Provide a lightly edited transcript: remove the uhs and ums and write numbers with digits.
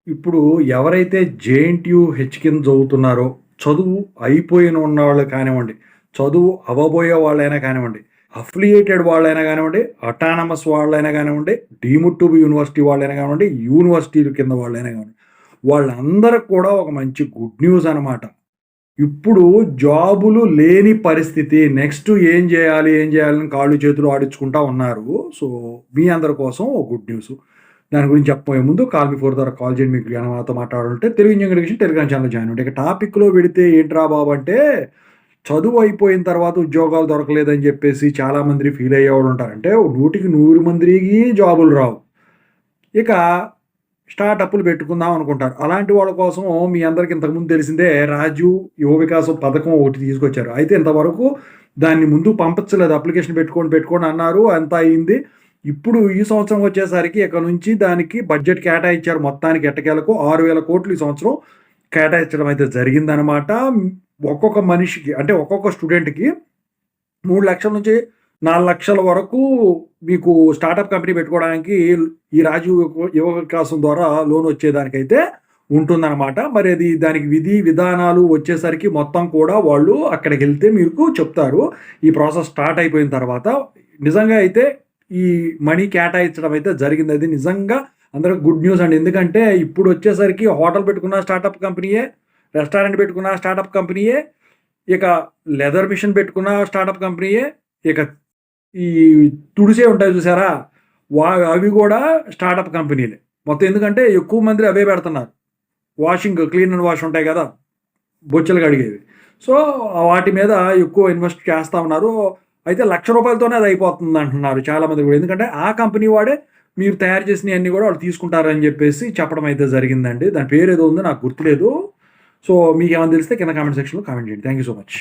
ఇప్పుడు ఎవరైతే JNTU H కింద చదువుతున్నారో, చదువు అయిపోయిన ఉన్నవాళ్ళు కానివ్వండి, చదువు అవ్వబోయే వాళ్ళైనా కానివ్వండి, అఫిలియేటెడ్ వాళ్ళైనా కానివ్వండి, అటానమస్ వాళ్ళైనా కానివ్వండి, డీమ్డ్ టు బి యూనివర్సిటీ వాళ్ళైనా కానివ్వండి, యూనివర్సిటీల కింద వాళ్ళైనా కానివ్వండి, వాళ్ళందరికి కూడా ఒక మంచి గుడ్ న్యూస్ అనమాట. ఇప్పుడు జాబులు లేని పరిస్థితి. నెక్స్ట్ ఏం జేయాలి? ఏం జేయాలని కాళ్ళు, చేతులు ఆడించుకుంటా ఉన్నారు. సో, మీ అందరి కోసం ఓ గుడ్ న్యూసు. దాని గురించి చెప్పబోయే ముందు కాల్ మీ ఫోర్ ద్వారా కాల్ చేయండి. మీకు గనక నాతో మాట్లాడాలంటే తెలుగు ఇంజినీరింగ్ ఎడ్యుకేషన్ టెలిగ్రామ్ ఛానెల్‌లో జాయిన్ అవ్వండి. ఇక టాపిక్‌లో వెడితే ఏంట్రా బాబు అంటే, చదువు అయిపోయిన తర్వాత ఉద్యోగాలు దొరకలేదని జెప్పేసి చాలామంది ఫీల్ అయ్యేవాళ్ళు ఉంటారు. అంటే 100కి 100 మందికి జాబులు రావు. ఇక స్టార్టప్‌లు పెట్టుకుందాం అనుకుంటారు. అలాంటి వాళ్ళ కోసం మీ అందరికి ఇంతకుముందు తెలిసిందే రాజు యువ వికాసం పథకం ఒకటి తీసుకొచ్చారు. అయితే ఇంతవరకు దాన్ని ముందుకు పంపించలేదు. అప్లికేషన్ పెట్టుకోండి, పెట్టుకోండి అన్నారు. అంతా అయింది. ఇప్పుడు ఈ సంవత్సరం వచ్చేసరికి ఇక నుంచి దానికి బడ్జెట్ కేటాయించారు. మొత్తానికి ఎట్టకేలకు 6,000,00,00,000 ఈ సంవత్సరం కేటాయించడం అయితే జరిగిందనమాట. ఒక్కొక్క మనిషికి అంటే ఒక్కొక్క స్టూడెంట్‌కి 3,00,000 నుంచి 4,00,000 వరకు మీకు స్టార్టప్ కంపెనీ పెట్టుకోవడానికి ఈ రాజీవ్ యువ వికాసం ద్వారా లోన్ వచ్చేదానికైతే ఉంటుందన్నమాట. మరి అది దానికి విధి, విధానాలు వచ్చేసరికి మొత్తం కూడా వాళ్ళు అక్కడికెళ్తే మీకు చెప్తారు. ఈ ప్రాసెస్ స్టార్ట్ అయిపోయిన తర్వాత. నిజంగా అయితే ఈ మనీ కేటాయించడం అయితే జరిగింది. అది నిజంగా అందరికి గుడ్ న్యూస్ అండి. ఎందుకంటే ఇప్పుడొచ్చేసరికి హోటల్ పెట్టుకున్న స్టార్టప్ కంపెనీయే, రెస్టారెంట్ పెట్టుకున్న స్టార్టప్ కంపెనీయే, ఇక లెదర్ మిషన్ పెట్టుకున్న స్టార్టప్ కంపెనీయే, ఇక ఈ తుడిసే ఉంటాయి చూసారా? అవి గూడా స్టార్టప్ కంపెనీలే. మొత్తం ఎందుకంటే ఎక్కువ మంది అవే పెడుతున్నారు. క్లీన్ అండ్ వాష్ ఉంటాయి గదా! బొచ్చెలు కడిగేవి. సో, వాటి మీద ఎక్కువ ఇన్వెస్ట్ చేస్తా ఉన్నారు. అయితే రూ. 1,00,000తోనే అది అయిపోతుందంటున్నారు చాలామంది గూడా. ఎందుకంటే ఆ కంపెనీ వాడే మీరు తయారు చేసినయన్నీ గూడా వాళ్ళు తీసుకుంటారని జెప్పేసి చెప్పడం అయితే జరిగిందండి. దాని పేరేదో ఉంది నాకు గుర్తులేదు. సో, మీకేమైనా తెలిస్తే కింద కామెంట్ సెక్షన్‌లో కామెంట్ చేయండి. Thank you so much.